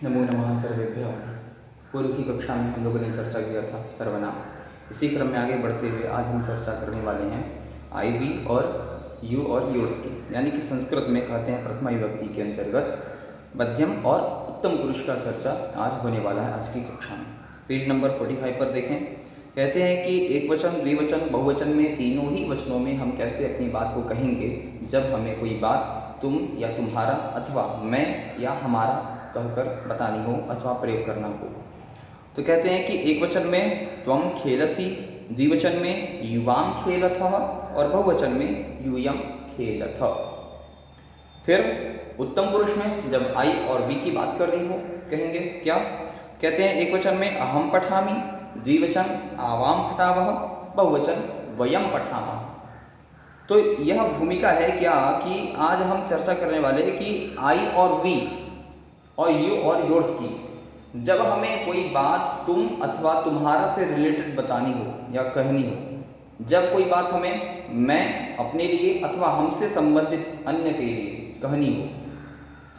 नमो नमः सर्वेभ्यः। पूर्व की कक्षा में हम लोगों ने चर्चा किया था सर्वनाम। इसी क्रम में आगे बढ़ते हुए आज हम चर्चा करने वाले हैं आई वी और यू और योर्स की, यानी कि संस्कृत में कहते हैं प्रथमा विभक्ति के अंतर्गत मध्यम और उत्तम पुरुष का चर्चा आज होने वाला है आज की कक्षा में। पेज नंबर 45 पर देखें। कहते हैं कि एक वचन, द्विवचन, बहुवचन में तीनों ही वचनों में हम कैसे अपनी बात को कहेंगे जब हमें कोई बात तुम या तुम्हारा अथवा मैं या हमारा कहकर बतानी हो अथवा प्रयोग करना हो। तो कहते हैं कि एक वचन में त्वम खेलसी, द्विवचन में युवाम खेलथः और बहुवचन में यूयम खेलथ। फिर उत्तम पुरुष में जब आई और वी की बात करनी हो कहेंगे क्या? कहते हैं एक वचन में अहम पठामि, द्विवचन आवाम पठावः, बहुवचन वयम पठामः। तो यह भूमिका है क्या कि आज हम चर्चा करने वाले हैं कि आई और वी और यू और योर्स की, जब हमें कोई बात तुम अथवा तुम्हारा से रिलेटेड बतानी हो या कहनी हो, जब कोई बात हमें मैं अपने लिए अथवा हमसे संबंधित अन्य के लिए कहनी हो,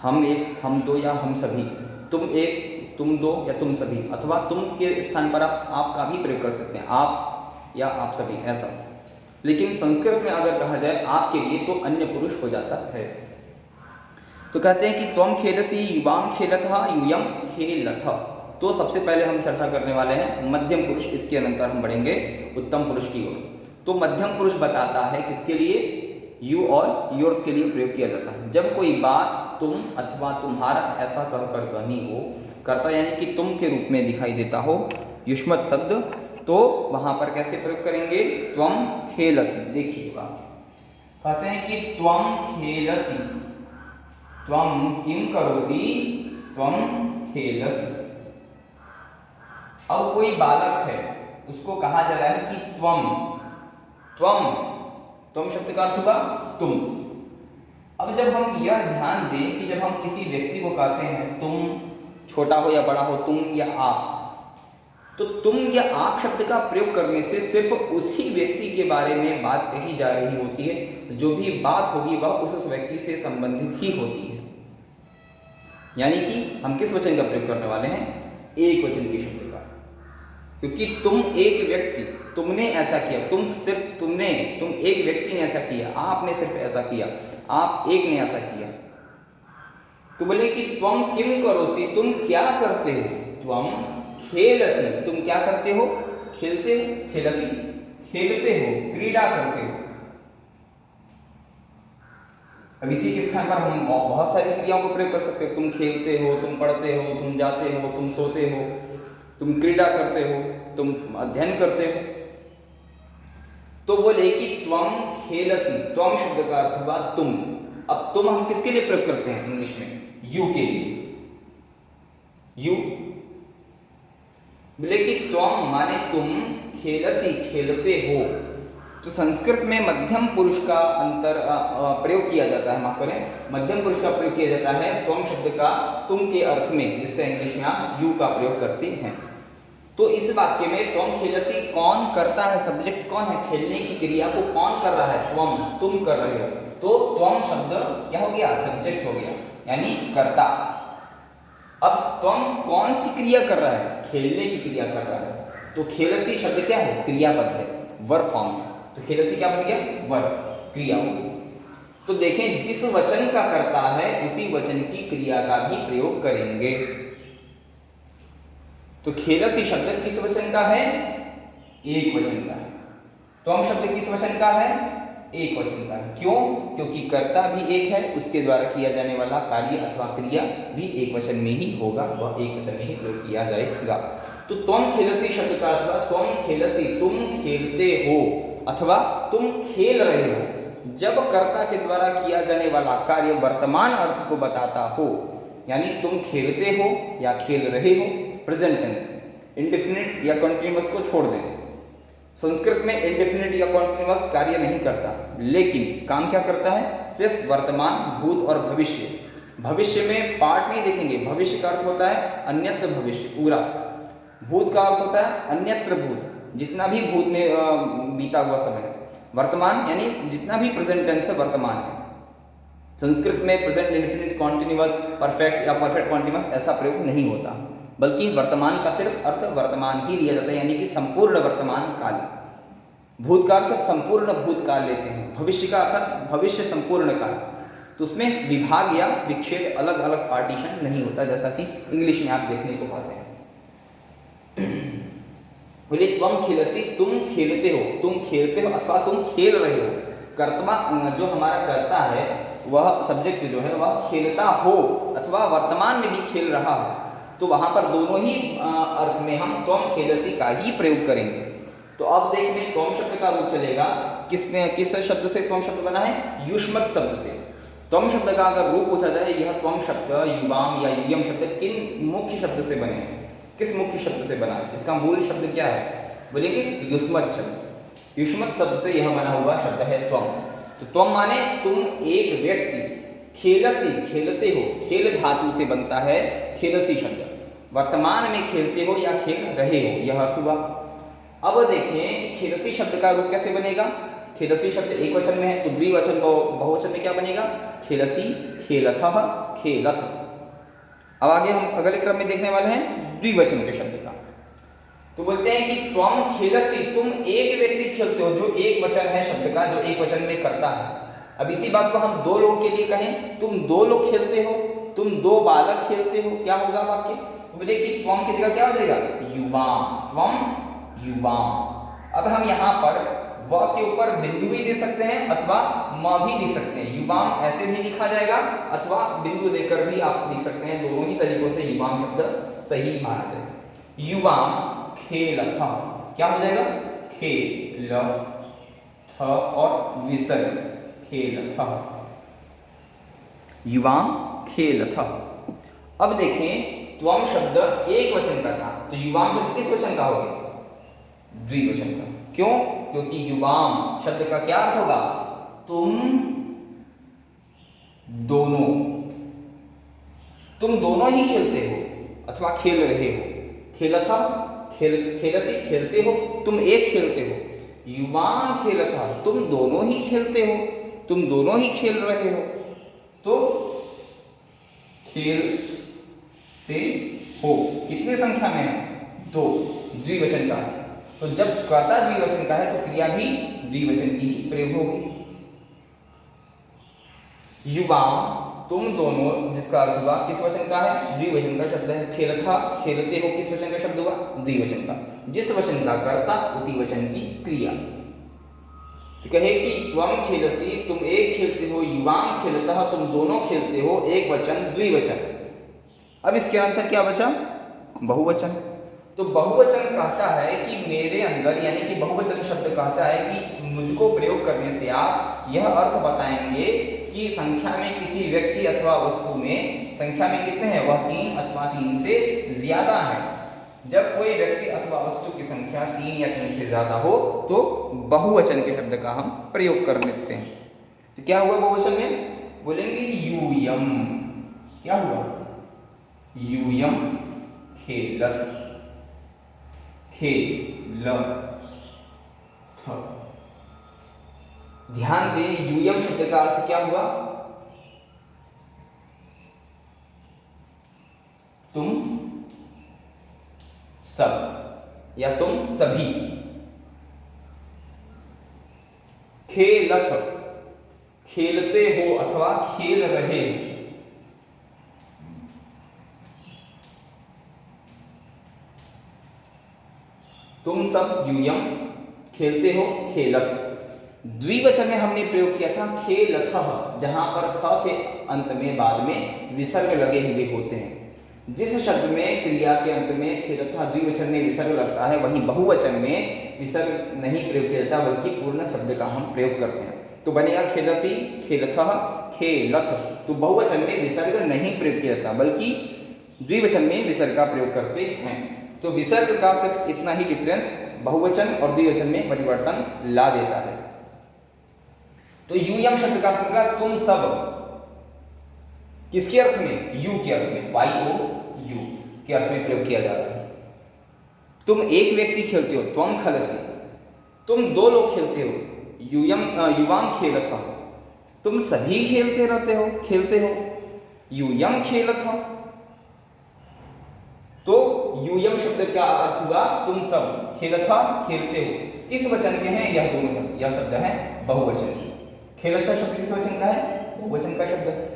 हम एक, हम दो या हम सभी, तुम एक, तुम दो या तुम सभी, अथवा तुम के स्थान पर आप का भी प्रयोग कर सकते हैं, आप या आप सभी, ऐसा। लेकिन संस्कृत में अगर कहा जाए आपके लिए तो अन्य पुरुष हो जाता है। तो कहते हैं कि त्वम खेलसी, युवाम खेलथः, यूयम खेलथ। तो सबसे पहले हम चर्चा करने वाले हैं मध्यम पुरुष, इसके अनंतर हम बढ़ेंगे उत्तम पुरुष की ओर। तो मध्यम पुरुष बताता है किसके लिए? यू और योर्स के लिए प्रयोग किया जाता है जब कोई बात तुम अथवा तुम्हारा ऐसा कहकर कहनी हो, कर्ता यानी कि तुम के रूप में दिखाई देता हो युष्मत शब्द, तो वहां पर कैसे प्रयोग करेंगे? त्वम खेलसी। देखिएगा, कहते हैं कि त्वम खेलसी, त्वम किम करोसी, त्वम खेलसी। अब कोई बालक है, उसको कहा जा रहा है कि त्वम, त्वम, त्वम शब्द का अर्थ हुआ तुम। अब जब हम यह ध्यान दें कि जब हम किसी व्यक्ति को कहते हैं तुम, छोटा हो या बड़ा हो, तुम या आप, तो तुम या आप शब्द का प्रयोग करने से सिर्फ उसी व्यक्ति के बारे में बात कही जा रही होती है, जो भी बात होगी वह उस व्यक्ति से संबंधित ही होती है। यानी कि हम किस वचन का प्रयोग करने वाले हैं? एक वचन के शब्द का, क्योंकि तुम एक व्यक्ति, तुमने ऐसा किया, तुम सिर्फ तुमने, तुम एक व्यक्ति ने ऐसा किया, आपने सिर्फ ऐसा किया, आप एक ने ऐसा किया। तो बोले कि त्वम किम करोसी, तुम क्या करते हो? त्वम खेलसी, तुम क्या करते हो? खेलते हो, खेलसी, खेलते हो, क्रीड़ा करते हो। अब इसी के स्थान पर हम बहुत सारी क्रियाओं को प्रयोग कर सकते हो। तुम खेलते हो, तुम पढ़ते हो, तुम जाते हो, तुम सोते हो, तुम क्रीड़ा करते हो, तुम अध्ययन करते हो। तो बोले कि त्वम खेलसी, त्वम शब्द का अर्थ हुआ तुम। अब तुम हम किसके लिए प्रयोग करते हैं इंग्लिश में? यू के लिए। यू बोले कि त्वम माने तुम, खेलसी खेलते हो। तो संस्कृत में मध्यम पुरुष का प्रयोग किया जाता है, माफ करें, मध्यम पुरुष का प्रयोग किया जाता है त्वम शब्द का तुम के अर्थ में, जिसका इंग्लिश में आप यू का प्रयोग करते हैं। तो इस वाक्य में त्वम खेलसी कौन करता है? सब्जेक्ट कौन है? खेलने की क्रिया को कौन कर रहा है? त्वम, तुम कर रहे हो। तो त्वम शब्द क्या हो गया? सब्जेक्ट हो गया, यानी कर्ता। अब त्वम कौन सी क्रिया कर रहा है? खेलने की क्रिया कर रहा है। तो खेलसी शब्द क्या है? क्रियापद है, वर्ब फॉर्म में। तो खेलसी क्या बन गया? वर्ब, क्रिया हो गई। तो देखें, जिस वचन का करता है उसी वचन की क्रिया का भी प्रयोग करेंगे। तो खेलसी शब्द किस वचन का है? एक वचन का है। त्वम शब्द किस वचन का है? एक वचन का है। क्यों? क्योंकि कर्ता भी एक है, उसके द्वारा किया जाने वाला कार्य अथवा क्रिया भी एक वचन में ही होगा, वह एक वचन में ही प्रयोग किया जाएगा। तो त्वम खेलसी शब्द का अर्थ हुआ त्वम खेलसी, तुम खेलते हो अथवा तुम खेल रहे हो। जब कर्ता के द्वारा किया जाने वाला कार्य वर्तमान अर्थ को बताता हो, यानी तुम खेलते हो या खेल रहे हो, प्रेजेंट टेंस में, इंडेफिनिट या कंटिन्यूअस को छोड़ दें। संस्कृत में इंडेफिनिट या कॉन्टिन्यूअस कार्य नहीं करता, लेकिन काम क्या करता है? सिर्फ वर्तमान, भूत और भविष्य। भविष्य में पार्ट नहीं देखेंगे। भविष्य का अर्थ होता है अन्यत्र भविष्य, पूरा। भूत का अर्थ होता है अन्यत्र भूत, जितना भी भूत में बीता हुआ समय। वर्तमान यानी जितना भी प्रेजेंट टेंस है वर्तमान है। संस्कृत में प्रेजेंट इंडेफिनिट कॉन्टिन्यूअस परफेक्ट या परफेक्ट कॉन्टिन्यूअस ऐसा प्रयोग नहीं होता, बल्कि वर्तमान का सिर्फ अर्थ वर्तमान ही लिया जाता है, यानी कि संपूर्ण वर्तमान काल। भूतकाल का संपूर्ण भूतकाल लेते हैं, भविष्य का अर्थात भविष्य संपूर्ण काल। तो उसमें विभाग या विक्षेद अलग अलग पार्टीशन नहीं होता, जैसा कि इंग्लिश में आप देखने को पाते हैं। बोले त्वम खेलसी, तुम खेलते हो, तुम खेलते हो अथवा तुम खेल रहे हो। कर्ता जो हमारा कर्ता है वह सब्जेक्ट जो है वह खेलता हो अथवा वर्तमान में भी खेल रहा हो, तो वहाँ पर दोनों ही अर्थ में हम त्वम खेलसी का ही प्रयोग करेंगे। तो अब देख लें त्वम शब्द का रूप चलेगा किस शब्द से त्वम शब्द बना है? युष्मत् शब्द से। त्वम शब्द का अगर रूप पूछा जाए, यह त्वम शब्द युवाम या युयम शब्द किन मुख्य शब्द से बने हैं? किस मुख्य शब्द से बना है? इसका मूल शब्द क्या है? बोलेंगे युष्मत् शब्द। युष्मत् शब्द से यह बना हुआ शब्द है त्वम। तो त्वम माने तुम एक व्यक्ति, खेलसी खेलते हो, खेल धातु से बनता है खेलसी शब्द। वर्तमान में खेलते हो या खेल रहे हो, यह अर्थ हुआ। अब देखें खेलसी शब्द का रूप कैसे बनेगा। खेलसी शब्द एक वचन में है, तो द्विवचन बहुवचन में क्या बनेगा? खेलसी, खेलथः, खेलथ। अब आगे हम अगले क्रम में देखने वाले हैं द्विवचन के शब्द का। तो बोलते हैं कि त्वम खेलसी, तुम एक व्यक्ति खेलते हो, जो एक वचन है शब्द का, जो एक वचन में करता है। अब इसी बात को हम दो लोगों के लिए कहें, तुम दो लोग खेलते हो, तुम दो बालक खेलते हो, क्या होगा वाक्य? तो बोले कि त्वम की जगह क्या हो जाएगा? युवाम, त्वम युवाम। अब हम यहाँ पर व के ऊपर बिंदु भी दे सकते हैं अथवा म भी लिख सकते हैं। युवाम ऐसे भी लिखा जाएगा अथवा बिंदु देकर भी आप लिख सकते हैं। दोनों ही तरीकों से युवाम शब्द सही माना जाएगा। युवाम खेलथ, क्या हो जाएगा? खेल थ और विसर्ग, खेलथ, युवाम खेलथ। अब देखें त्वम शब्द एक वचन का था, तो युवाम शब्द किस वचन का हो गया? द्विवचन का। क्यों? क्योंकि युवाम शब्द का क्या अर्थ होगा? तुम दोनों, तुम दोनों ही खेलते हो अथवा खेल रहे हो। खेलथा, खेलसी खेलते हो, तुम एक खेलते हो। युवाम खेलथा, तुम दोनों ही खेलते हो, तुम दोनों ही खेल रहे हो। तो खेलते हो कितने संख्या में है? दो, द्विवचन का है। तो जब कर्ता द्विवचन का है तो क्रिया भी द्विवचन की ही प्रयोग होगी। युवाम, तुम दोनों, जिसका अर्थ हुआ किस वचन का है? द्विवचन का शब्द है। खेलथा, खेलते हो किस वचन का शब्द हुआ? द्विवचन का। जिस वचन का कर्ता उसी वचन की क्रिया। तो कहे कि त्वम खेलसी, तुम एक खेलते हो, युवाम खेलता, तुम दोनों खेलते हो, एक वचन द्विवचन। अब इसके अंतर क्या बचा? बहुवचन। तो बहुवचन कहता है कि मेरे अंदर, यानी कि बहुवचन शब्द कहता है कि मुझको प्रयोग करने से आप यह अर्थ बताएंगे कि संख्या में किसी व्यक्ति अथवा वस्तु में संख्या में कितने हैं? वह 3 अथवा 3 से ज्यादा है। जब कोई व्यक्ति अथवा वस्तु की संख्या 3 या 3 से ज्यादा हो तो बहुवचन के शब्द का हम प्रयोग कर लेते हैं। तो क्या हुआ बहुवचन में? बोलेंगे यूयम, क्या हुआ? यूयम खेलथ, खेलथ। ध्यान दें यूयम शब्द का अर्थ क्या हुआ? तुम सब या तुम सभी। खेलथ, खेलते हो अथवा खेल रहे हो। तुम सब यूयम खेलते हो, खेलथ। द्विवचन में हमने प्रयोग किया था खेलथः, जहां पर थ के अंत में बाद में विसर्ग लगे हुए होते हैं। जिस शब्द में क्रिया के अंत में खेलथः द्विवचन में विसर्ग लगता है, वहीं बहुवचन में विसर्ग नहीं प्रयोग किया जाता, बल्कि पूर्ण शब्द का हम प्रयोग करते हैं। तो बनेगा खेलसी, खेलथः, खेलथ। तो बहुवचन में विसर्ग नहीं प्रयोग किया जाता, बल्कि द्विवचन में विसर्ग का प्रयोग करते हैं। तो विसर्ग का सिर्फ इतना ही डिफरेंस बहुवचन और द्विवचन में परिवर्तन ला देता है। तो यूयम शब्द का अर्थ होगा तुम सब। किसके अर्थ में? यू के अर्थ में, YOU के अर्थ में प्रयोग किया जाता है। तुम एक व्यक्ति खेलते हो, त्वम खलसी। तुम दो लोग खेलते हो, युवाम खेलथ। तुम सभी खेलते हो। यूयम खेलथ, तो यूयम शब्द क्या अर्थ हुआ? तुम सब, खेलथा खेलते हो। किस वचन के हैं? यह दोनों शब्द। यह शब्द है बहुवचन की। खेलथा शब्द किस वचन का है? बहुवचन का शब्द है।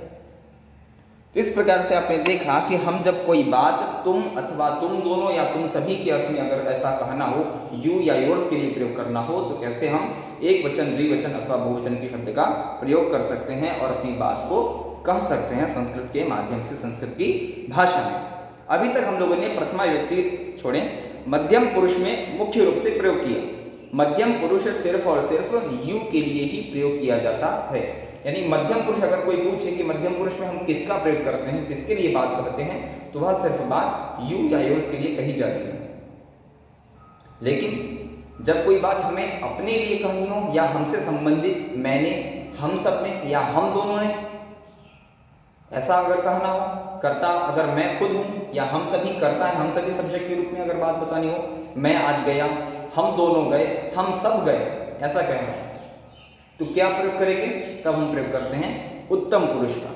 तो इस प्रकार से आपने देखा कि हम जब कोई बात तुम अथवा तुम दोनों या तुम सभी के अर्थ में अगर ऐसा कहना हो, यू या योर्स के लिए प्रयोग करना हो, तो कैसे हम एक वचन, द्विवचन अथवा बहुवचन के शब्द का प्रयोग कर सकते हैं और अपनी बात को कह सकते हैं संस्कृत के माध्यम से, संस्कृत की भाषा में। अभी तक हम लोगों ने प्रथमा विभक्ति छोड़े मध्यम पुरुष में मुख्य रूप से प्रयोग किया। मध्यम पुरुष सिर्फ और सिर्फ यू के लिए ही प्रयोग किया जाता है। यानी मध्यम पुरुष अगर कोई पूछे कि मध्यम पुरुष में हम किसका प्रयोग करते हैं, किसके लिए बात करते हैं, तो वह सिर्फ बात यू या योर्स के लिए कही जाती है। लेकिन जब कोई बात हमें अपने लिए कहनी हो या हमसे संबंधित मैंने, हम सब ने या हम दोनों ने, ऐसा अगर कहना हो, कर्ता अगर मैं खुद हूँ या हम सभी कर्ता है, हम सभी सब्जेक्ट के रूप में अगर बात बतानी हो, मैं आज गया, हम दोनों गए, हम सब गए, ऐसा कहना है, तो क्या प्रयोग करेंगे? तब हम प्रयोग करते हैं उत्तम पुरुष का।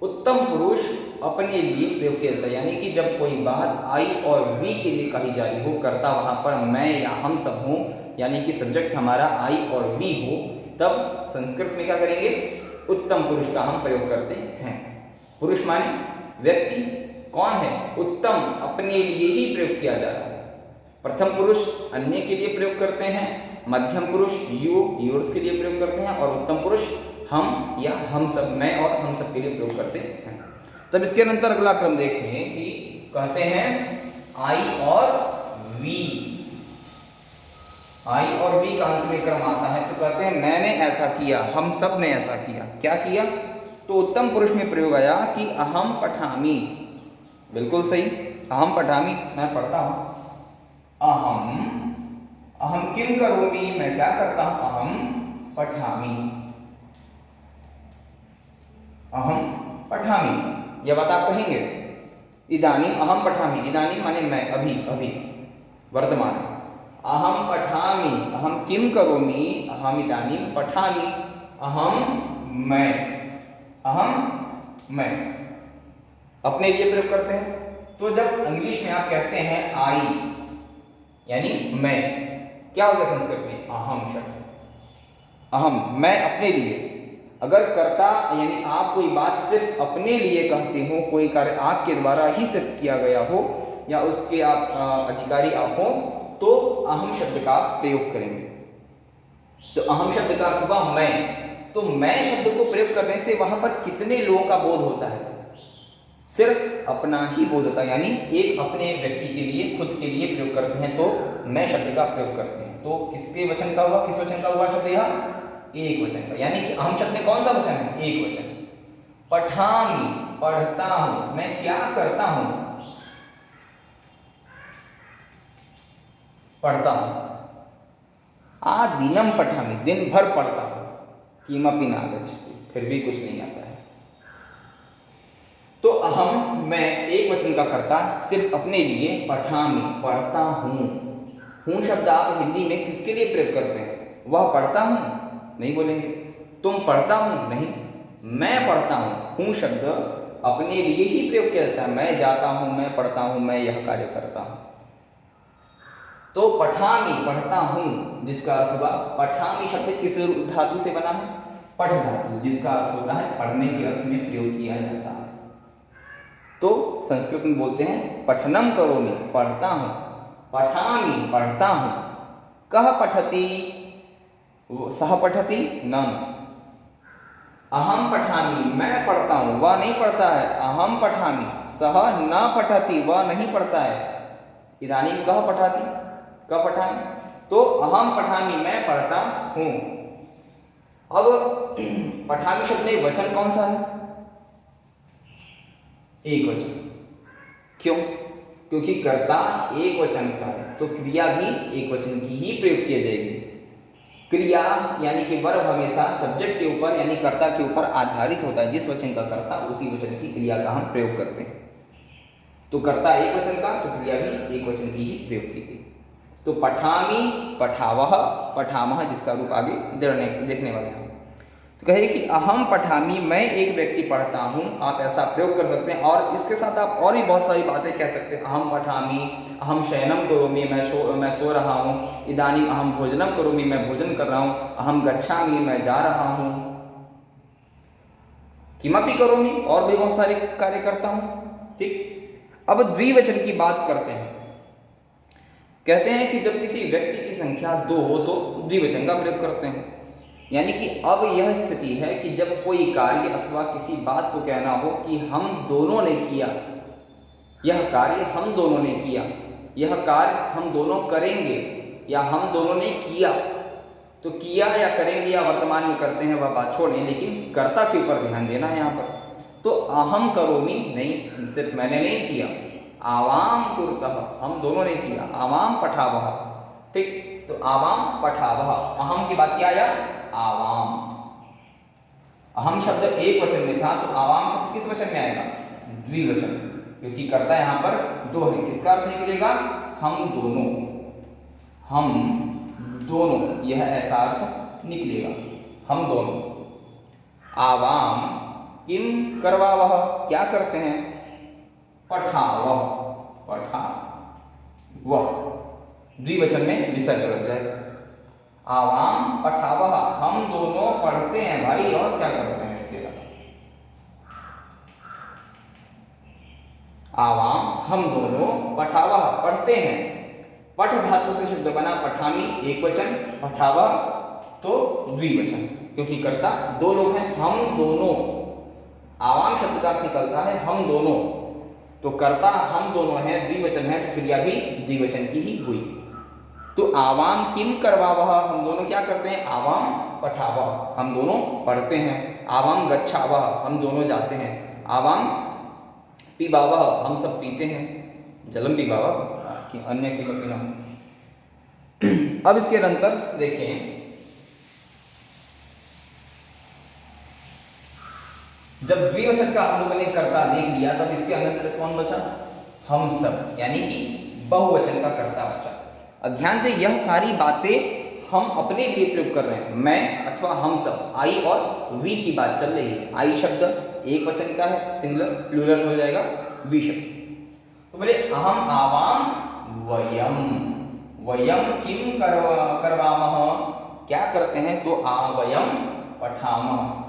उत्तम पुरुष अपने लिए प्रयोग किया जाता है। यानी कि जब कोई बात आई और वी के लिए कही जा रही हो, कर्ता वहाँ पर मैं या हम सब हों, यानी कि सब्जेक्ट हमारा आई और वी हो, तब संस्कृत में क्या करेंगे? उत्तम पुरुष का हम प्रयोग करते हैं। पुरुष माने व्यक्ति, कौन है? उत्तम, अपने लिए ही प्रयोग किया जा रहा है। प्रथम पुरुष अन्य के लिए प्रयोग करते हैं, मध्यम पुरुष यू योर्स के लिए प्रयोग करते हैं, और उत्तम पुरुष हम या हम सब, मैं और हम सब के लिए प्रयोग करते हैं। तब इसके अंतर अगला क्रम देखें कि कहते हैं आई और वी। आई और वी का अंत में क्रम आता है, तो कहते हैं मैंने ऐसा किया, हम सब ने ऐसा किया। क्या किया? तो उत्तम पुरुष में प्रयोग आया कि अहम पठामि। बिल्कुल सही, अहम पठामि, मैं पढ़ता हूं। अहम किम करोमि, मैं क्या करता हूं? अहम पठामि, अहम पठामि। यह बात आप कहेंगे। इदानीम अहम पठामि, इदानीम माने मैं, अभी, अभी, वर्तमान। अहम पठामि, अहम किम करोमि, अहम इदानीम पठामि, अहम मैं, अहम मैं, अपने लिए प्रयोग करते हैं। तो जब इंग्लिश में आप कहते हैं आई यानी मैं, क्या हो गया संस्कृत में? अहम शब्द, अहम, मैं अपने लिए। अगर कर्ता यानी आप कोई बात सिर्फ अपने लिए कहते हो, कोई कार्य आपके द्वारा ही सिर्फ किया गया हो या उसके आप अधिकारी आप हो, तो अहम शब्द का प्रयोग करेंगे। तो अहम शब्द का अर्थ हुआ मैं। तो मैं शब्द को प्रयोग करने से वहां पर कितने लोगों का बोध होता है? सिर्फ अपना ही बोध होता है। यानी एक अपने व्यक्ति के लिए, खुद के लिए प्रयोग करते हैं, तो मैं शब्द का प्रयोग करते हैं। तो किसके वचन का हुआ? किस वचन का हुआ शब्द? यह एक वचन का। यानी कि अहम शब्द में कौन सा वचन है? एक वचन। पठामि, पढ़ता हूं, मैं क्या करता हूं? पढ़ता हूं। आदिनम पठामि, दिन भर पढ़ता हूं। किमपि न आगच्छति, फिर भी कुछ नहीं आता है। तो अहम, मैं, एक वचन का कर्ता, सिर्फ अपने लिए, पठामि, पढ़ता हूं। हूं शब्द आप हिंदी में किसके लिए प्रयोग करते हैं? वह पढ़ता हूं नहीं बोलेंगे, तुम पढ़ता हूं नहीं, मैं पढ़ता हूं। हूं शब्द अपने लिए ही प्रयोग किया जाता है। मैं जाता हूं, मैं पढ़ता हूं, मैं यह कार्य करता हूं। तो पठामि, पढ़ता हूं, जिसका अर्थ हुआ पठामि शब्द किस धातु से बना है? पठ धातु, जिसका अर्थ होता है पढ़ने के अर्थ में प्रयोग किया जाता है। तो संस्कृत में बोलते हैं पठनम करोमि, पढ़ता हूं। पठामि, पढ़ता हूं। कह पठति, सह पठति, न। अहम पठामि, मैं पढ़ता हूं, वह नहीं पढ़ता है। अहम पठामि, सह न पठति, वह नहीं पढ़ता है। इदानीं कह पठाति, कह पठामि। तो अहम पठामि, मैं पढ़ता हूं। अब पठामि शब्द में वचन कौन सा है? एक वचन। क्यों? क्योंकि कर्ता एक वचन का है, तो क्रिया भी एक वचन की ही प्रयोग की जाएगी। क्रिया यानी कि वर्ब हमेशा सब्जेक्ट के ऊपर यानी कर्ता के ऊपर आधारित होता है। जिस वचन का कर्ता, उसी वचन की क्रिया का हम प्रयोग करते हैं। तो कर्ता एक वचन का, तो क्रिया भी एक वचन की ही प्रयोग की गई। तो पठामि, पठावह, पठामह, जिसका रूप आगे देखने वाले हैं। तो कहे कि अहम पठामी, मैं एक व्यक्ति पढ़ता हूँ, आप ऐसा प्रयोग कर सकते हैं। और इसके साथ आप और भी बहुत सारी बातें कह सकते हैं। अहम पठामी, अहम शयनम करोमि, मैं सो रहा हूँ। इदानीम अहम भोजनम करोमि, मैं भोजन कर रहा हूँ। अहम गच्छामि, मैं जा रहा हूँ। किमपि करोमि, और भी बहुत सारे कार्य करता हूँ। ठीक, अब द्विवचन की बात करते हैं। कहते हैं कि जब किसी व्यक्ति की संख्या 2 हो तो द्विवचन का प्रयोग करते हैं। यानी कि अब यह स्थिति है कि जब कोई कार्य अथवा किसी बात को कहना हो कि हम दोनों ने किया, यह कार्य हम दोनों ने किया, यह कार्य हम दोनों करेंगे, या हम दोनों ने किया, तो किया या करेंगे या वर्तमान में करते हैं वह बात छोड़ें, लेकिन कर्ता के ऊपर ध्यान देना है यहाँ पर। तो अहम करोमि नहीं, सिर्फ मैंने नहीं किया। आवाम कुरुतः, हम दोनों ने किया। आवाम पठावः, ठीक, तो आवाम पठावः, अहम की बात क्या आया, आवाम। अहम शब्द एक वचन में था, तो आवाम शब्द किस वचन में आएगा, द्विवचन, क्योंकि कर्ता यहाँ पर 2 है। किसका अर्थ निकलेगा, हम दोनों, हम दोनों, यह ऐसा अर्थ निकलेगा, हम दोनों। आवाम किम करवावः, क्या करते हैं, पठावः, पठावः, द्विवचन में विसर्ग लग जाएगा। आवाम पठावः, हम दोनों पढ़ते हैं भाई, और क्या करते हैं इसके बाद, आवाम हम दोनों, पठावः पढ़ते हैं। पठ धातु से शब्द बना पठामी एक वचन, पठावः तो द्विवचन, क्योंकि कर्ता 2 लोग हैं, हम दोनों। आवाम शब्द का अर्थ निकलता है हम दोनों, तो कर्ता हम दोनों हैं, द्विवचन है, तो क्रिया भी द्विवचन की ही हुई। तो आवाम किम करवावः, हम दोनों क्या करते हैं, आवाम पठावः, हम दोनों पढ़ते हैं। आवाम गच्छावः, हम दोनों जाते हैं। आवाम पिबावः, हम सब पीते हैं। जलम पिबावः, अन्य किमपि न। अब इसके अंतर देखें, जब द्विवचन का हम लोगों ने कर्ता देख लिया, तब इसके अंतर कौन बचा, हम सब, यानी कि बहुवचन का कर्ता बचा। ध्यान दें, यह सारी बातें हम अपने लिए प्रयोग कर रहे हैं, मैं अथवा हम सब, आई और वी की बात चल रही है। आई शब्द एक वचन का है, सिंगुलर, प्लूरल हो जाएगा वी शब्द। तो बोले अहम आवाम वयम, वयम किम करवामः, क्या करते हैं, तो वयम पठामः,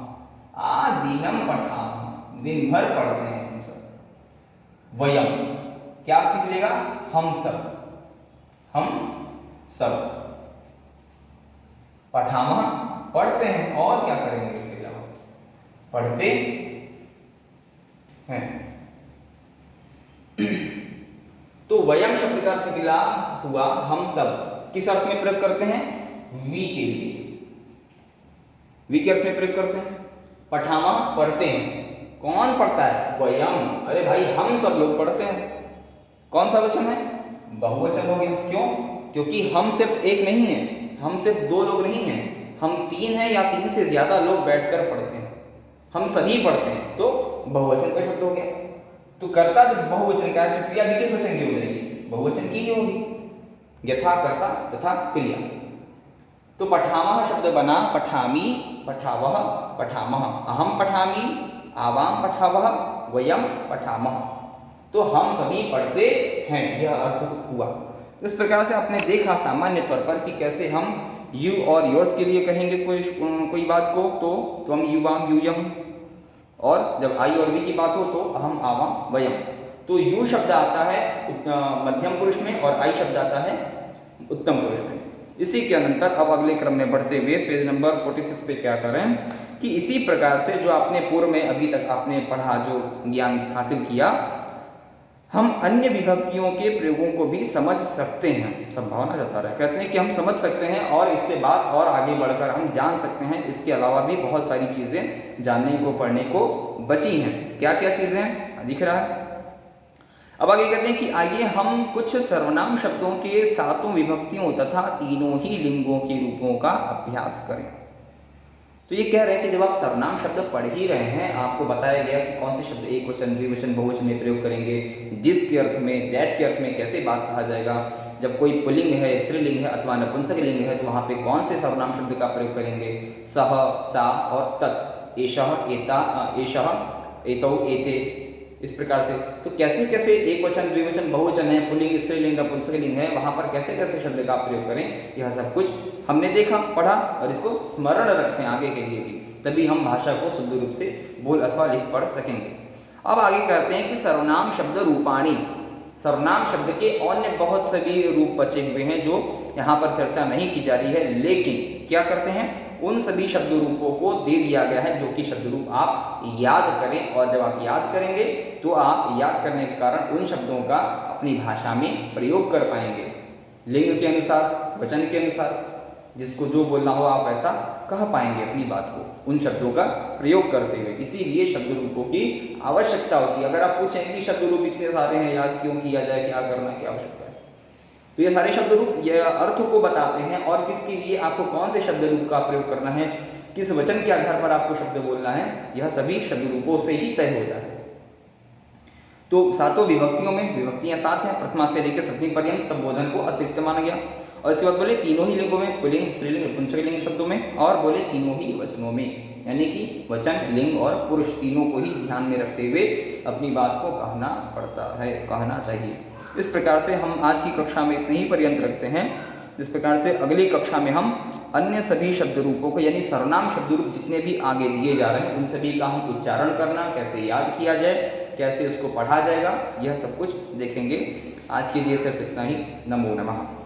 दिनम पठामः, दिन भर पढ़ते हैं हम सब। वयम क्या निकलेगा, हम सब, हम सब। पठामः पढ़ते हैं, और क्या करेंगे इसके अलावा, पढ़ते हैं। तो वयम शब्द का अर्थ निकला हुआ हम सब, किस अर्थ में प्रयोग करते हैं, वी के लिए, वी के अर्थ में प्रयोग करते हैं। पठामः पढ़ते हैं, कौन पढ़ता है, वयम, अरे भाई हम सब लोग पढ़ते हैं। कौन सा वचन है, बहुवचन हो गया। क्यों, क्योंकि हम सिर्फ एक नहीं है, हम सिर्फ 2 लोग नहीं हैं, हम 3 हैं या 3 से ज्यादा लोग बैठकर पढ़ते हैं, हम सभी पढ़ते हैं, तो बहुवचन का शब्द हो गया। तो कर्ता जब बहुवचन का है, तो क्रिया भी किस वचन की हो जाएगी, बहुवचन की ही होगी, यथा कर्ता तथा क्रिया। तो पठामः शब्द बना पठामी, पठावः, पठामः, अहम पठामी, आवाम पठावः, वयम पठामः, तो हम सभी पढ़ते हैं, यह अर्थ हुआ। तो इस प्रकार से आपने देखा सामान्य तौर पर कि कैसे हम यू और योर्स के लिए कहेंगे कोई बात को, तो त्वम युवाम यूयम, और जब आई और वी की बात हो तो अहम आवाम वयम। तो यू शब्द आता है मध्यम पुरुष में, और आई शब्द आता है उत्तम पुरुष में। इसी के अंतर अब अगले क्रम में बढ़ते हुए पेज नंबर 46 पे क्या करें कि इसी प्रकार से जो आपने पूर्व में अभी तक आपने पढ़ा, जो ज्ञान हासिल किया, हम अन्य विभक्तियों के प्रयोगों को भी समझ सकते हैं। संभावना जता रहा है, कहते हैं कि हम समझ सकते हैं और इससे बात और आगे बढ़कर हम जान सकते हैं। इसके अलावा भी बहुत सारी चीज़ें जानने को, पढ़ने को बची हैं। क्या क्या चीज़ें हैं दिख रहा है। अब आगे कहते हैं कि आइए हम कुछ सर्वनाम शब्दों के 7 विभक्तियों तथा तीनों ही लिंगों के रूपों का अभ्यास करें। तो ये कह रहे हैं कि जब आप सर्वनाम शब्द पढ़ ही रहे हैं, आपको बताया गया कि कौन से शब्द एक वचन, द्विवचन, बहुवचन में प्रयोग करेंगे, दिस के अर्थ में, दैट के अर्थ में कैसे बात कहा जाएगा, जब कोई पुल्लिंग है, स्त्रीलिंग है अथवा नपुंसक लिंग है तो वहाँ पे कौन से सर्वनाम शब्द का प्रयोग करेंगे, सह, सा और तत्, एषः, एता, एषः, एतौ, एते, इस प्रकार से। तो कैसे कैसे एक वचन, द्विवचन, बहुवचन है, पुल्लिंग, स्त्रीलिंग, नपुंसकलिंग है, वहां पर कैसे कैसे शब्द का प्रयोग करें, यह सब कुछ हमने देखा, पढ़ा और इसको स्मरण रखें आगे के लिए भी, तभी हम भाषा को शुद्ध रूप से बोल अथवा लिख पढ़ सकेंगे। अब आगे कहते हैं कि सर्वनाम शब्द रूपाणी, सर्वनाम शब्द के अन्य बहुत सभी रूप बचे हुए हैं जो यहाँ पर चर्चा नहीं की जा रही है, लेकिन क्या करते हैं, उन सभी शब्द रूपों को दे दिया गया है जो कि शब्द रूप आप याद करें, और जब आप याद करेंगे तो आप याद करने के कारण उन शब्दों का अपनी भाषा में प्रयोग कर पाएंगे, लिंग के अनुसार, वचन के अनुसार, जिसको जो बोलना हो आप ऐसा कह पाएंगे अपनी बात को उन शब्दों का प्रयोग करते हुए। इसीलिए शब्द रूपों की आवश्यकता होती है। अगर आप पूछें कि शब्द रूप इतने सारे हैं, याद क्यों किया जाए, क्या करना, क्या आवश्यकता है, तो ये सारे शब्द रूप ये अर्थ को बताते हैं और किसके लिए आपको कौन से शब्द रूप का प्रयोग करना है, किस वचन के आधार पर आपको शब्द बोलना है, यह सभी शब्द रूपों से ही तय होता है। तो सातों विभक्तियों में विभक्तियां 7 हैं, प्रथमा से लेकर सप्तमी पर्यंत संबोधन को अतिरिक्त माना गया। और इसके बाद बोले तीनों ही लिंगों में, पुल्लिंग, स्त्रीलिंग, नपुंसकलिंग शब्दों में, और बोले तीनों ही वचनों में, यानी कि वचन, लिंग और पुरुष तीनों को ही ध्यान में रखते हुए अपनी बात को कहना पड़ता है, कहना चाहिए। इस प्रकार से हम आज की कक्षा में इतने ही पर्यंत रखते हैं। जिस प्रकार से अगली कक्षा में हम अन्य सभी शब्द रूपों को, यानी सर्वनाम शब्द रूप जितने भी आगे दिए जा रहे हैं उन सभी का हम उच्चारण करना, कैसे याद किया जाए, कैसे उसको पढ़ा जाएगा, यह सब कुछ देखेंगे। आज के लिए सिर्फ इतना ही। नमो नमः।